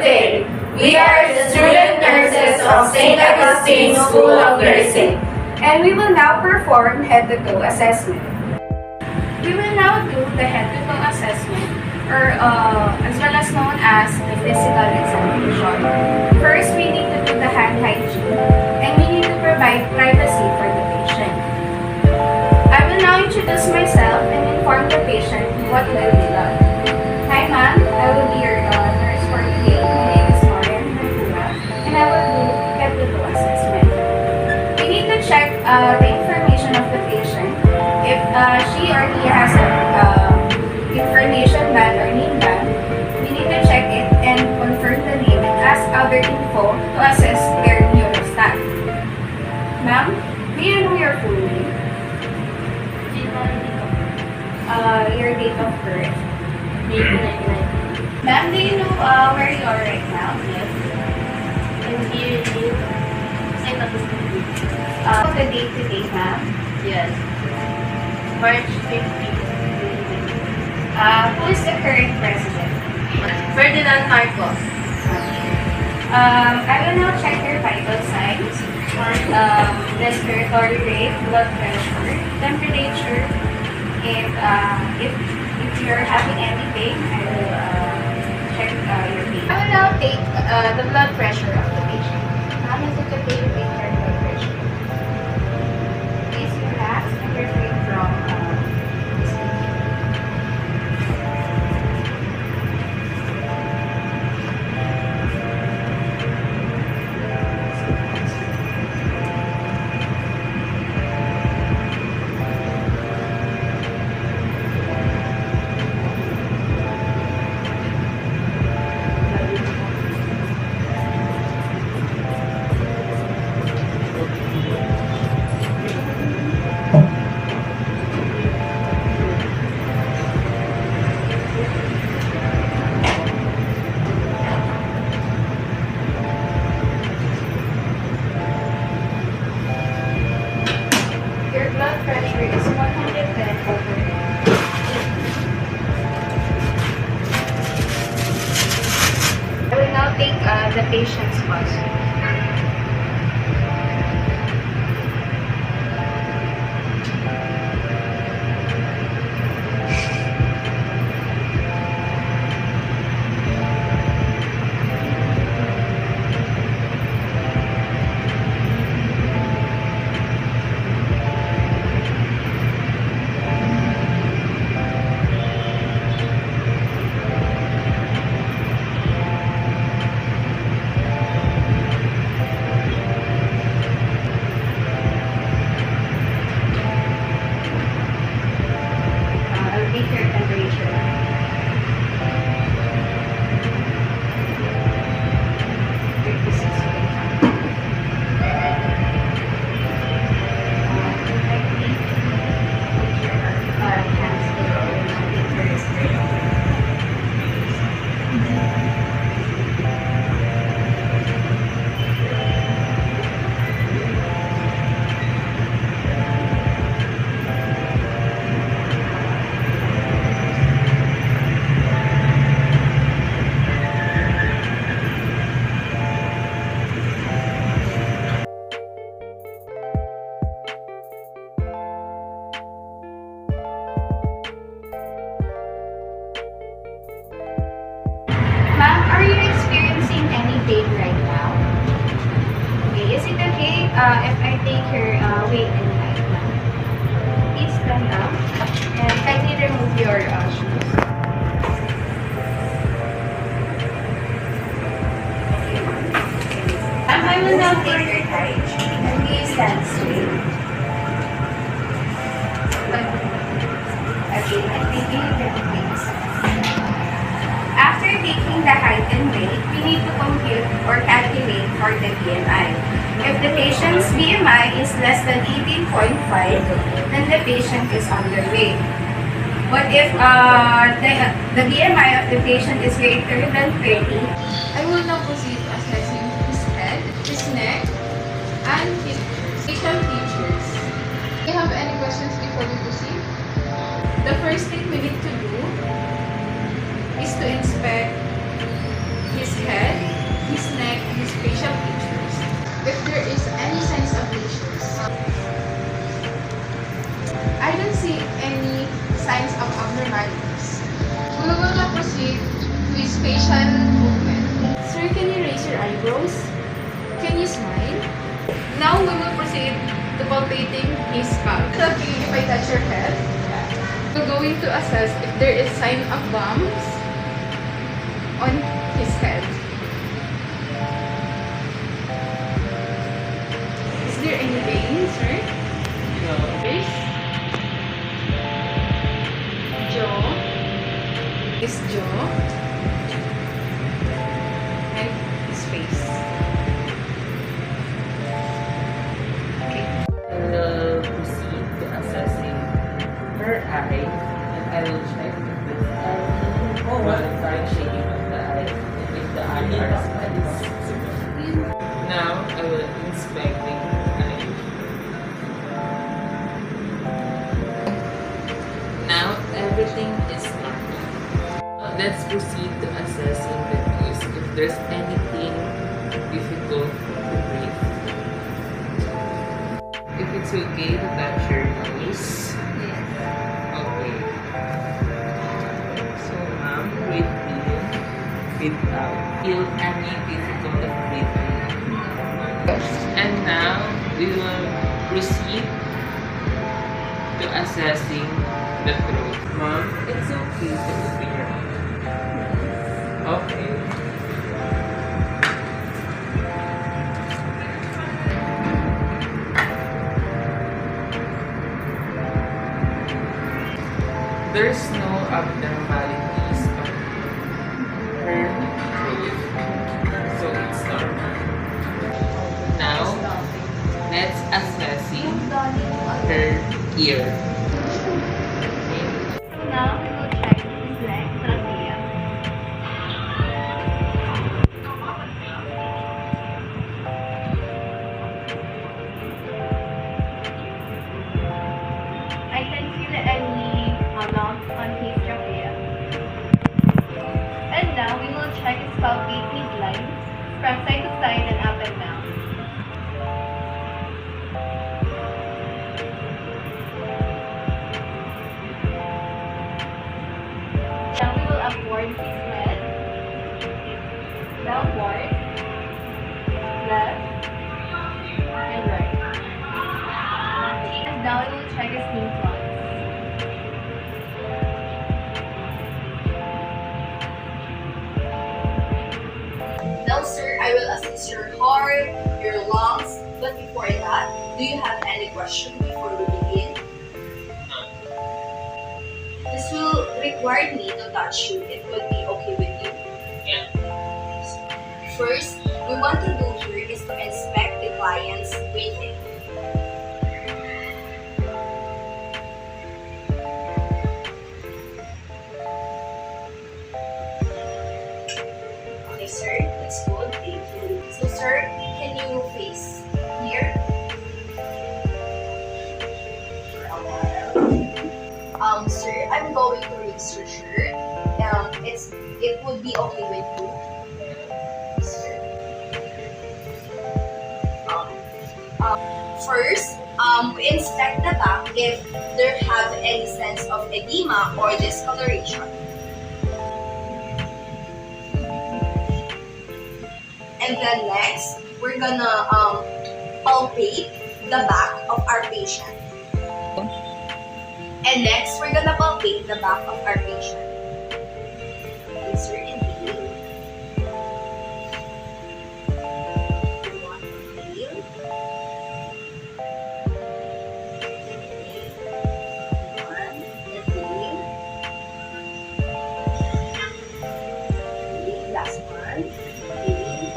Good day. We are the student nurses of St. Augustine School of Nursing. And we will now perform head-to-toe assessment. We will now do the head-to-toe assessment, or as well as known as the physical examination. First, we need to do the hand hygiene, and we need to provide privacy for the patient. I will now introduce myself and inform the patient what will be done. Hi ma'am, I will be your nurse for today. My name is Lauren Ventura, and I will do head-to-toe assessment. We need to check the information of the patient. If she or he has information band or name band, we need to check it and confirm the name and ask other info to assess their neurostat. Ma'am, may I know your full name? Your date of birth? Ma'am, do you know where you are right now? Yes. And here is St. Augustine. The date today, ma'am? Yes. March 15th. Who is the current president? Ferdinand Marcos. I will now check your vital signs, respiratory rate, blood pressure, temperature, and if you're having any pain, I will check your pain. I will now take the blood pressure of the patient. Ma'am, is it okay to take your blood pressure? Please relax and refrain from speaking. Your blood pressure is 110 over 80. I will now take the patient's pulse. I'll take your temperature. Ma'am, are you experiencing any pain right now? Okay, is it okay if I take your weight and height, ma'am? Please stand up and kindly remove your shoes. Ma'am, I will now take your height and please stand straight. Okay, and maybe you can please. After taking the height and weight, we need to compute or calculate for the BMI. If the patient's BMI is less than 18.5, then the patient is underweight. But if the BMI of the patient is greater than 30, I will now proceed to assessing his head, his neck, and his facial features. Do you have any questions before we proceed? The first thing we need to do is to inspect his head signs of abnormalities. We will now proceed to his facial movement. Sir, can you raise your eyebrows? Can you smile? Now we will proceed to palpating his scalp. Okay, if I touch your head, we're going to assess if there is sign of bumps on his head. Is there any pain, sir? Face? Jaw? His jaw? And his face. Okay. I will proceed to assessing her eye, and I will check if there's any modified shading of the eye, and if the eye are smiles. Now I will inspect the eye. Now everything is normal. Let's proceed to assessing the nose if there's anything difficult to breathe. If it's okay to touch your nose. Yes. Okay. So, ma'am, breathe in, breathe out. Feel any difficulty breathing. And now, we will proceed to assessing the throat. Ma'am, it's okay to open your mouth. Okay. There's no abnormalities of her throat, so it's normal. Now, let's assessing her ear. Okay. Now we will check his leg, trachea. I can feel any lump on his trachea. And now we will check his palpating lines from side to side and up and down. Now we will upward his head, downward, left, and right. And now we will check his knee flaps. Now, sir, I will assess your heart, your lungs, but before that, do you have any question before we begin? This will require me to touch you. It will be okay with you? Yeah. First, we want to do here is to inspect the client's breathing. Okay, sir, that's good. Thank you. So, sir, can you face here? Sir, I'm going to raise your shirt. It would be okay with you, sir. First, we inspect the back if there have any sense of edema or discoloration. And then next, we're gonna palpate the back of our patient. And next, we're gonna palpate the back of our patient. Insert inhale. One, inhale. One, inhale. Last one. Inhale.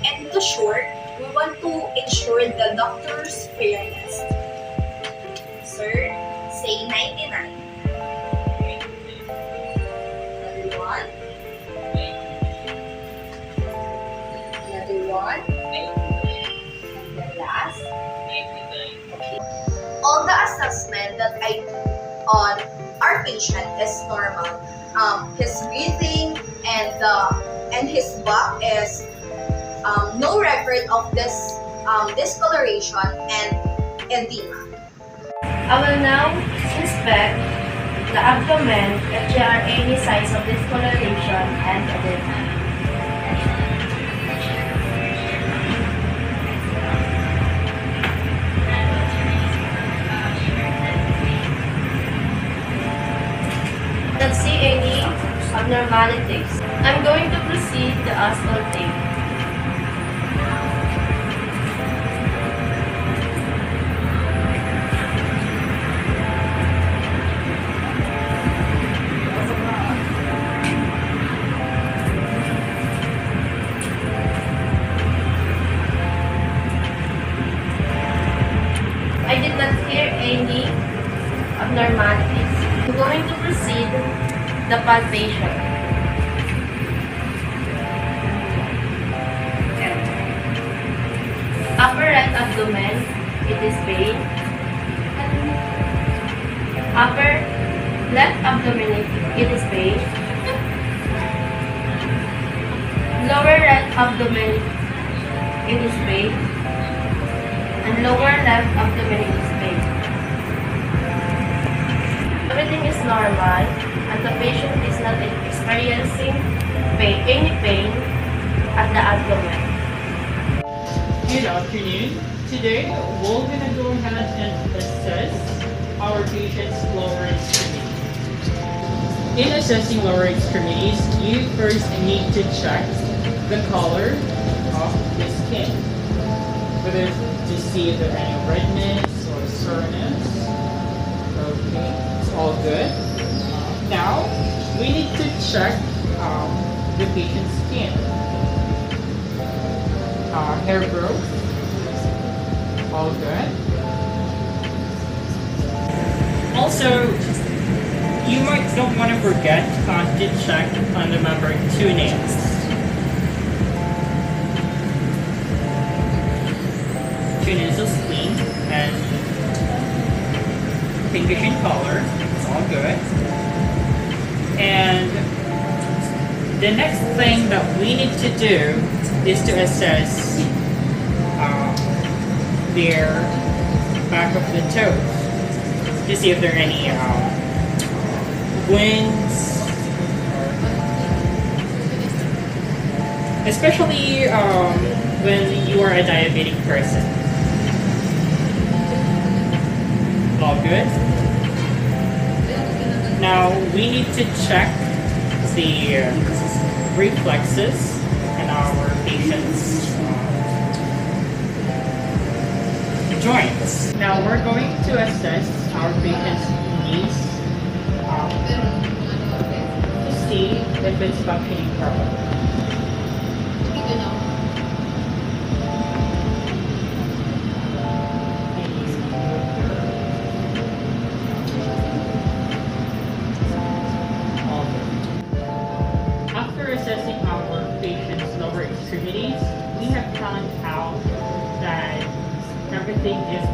And to short, we want to ensure the doctor's fairness. Sir, say 99. Another one. Another one. And the last. Okay. All the assessment that I do on our patient is normal. His breathing and his back is no record of this discoloration, and edema. I will now inspect the abdomen if there are any signs of discoloration and edema. Don't see any abnormalities. I'm going to proceed to auscultate. I did not hear any abnormalities. I'm going to proceed the palpation. Upper right abdomen, it is pain. Upper left abdomen, it is pain. Lower right abdomen, it is pain. And lower left abdomen, it is pain. Everything is normal and the patient is not experiencing any pain at the abdomen. Good afternoon. Today, we're gonna go ahead and assess our patient's lower extremities. In assessing lower extremities, you first need to check the color of the skin, whether to see if there are any redness or soreness. Okay, it's all good. Now, we need to check the patient's skin. Hair growth, all good. Also, you don't want to forget to check on the number 2 nails. Two nails is clean and pinkish in color. It's all good. And the next thing that we need to do is to assess their back of the toes to see if there are any wounds, especially when you are a diabetic person. All good. Now we need to check the reflexes in our patient's joints. Now we're going to assess our patient's knees to see if it's functioning properly. After assessing our patient's lower extremities, we have found out that everything is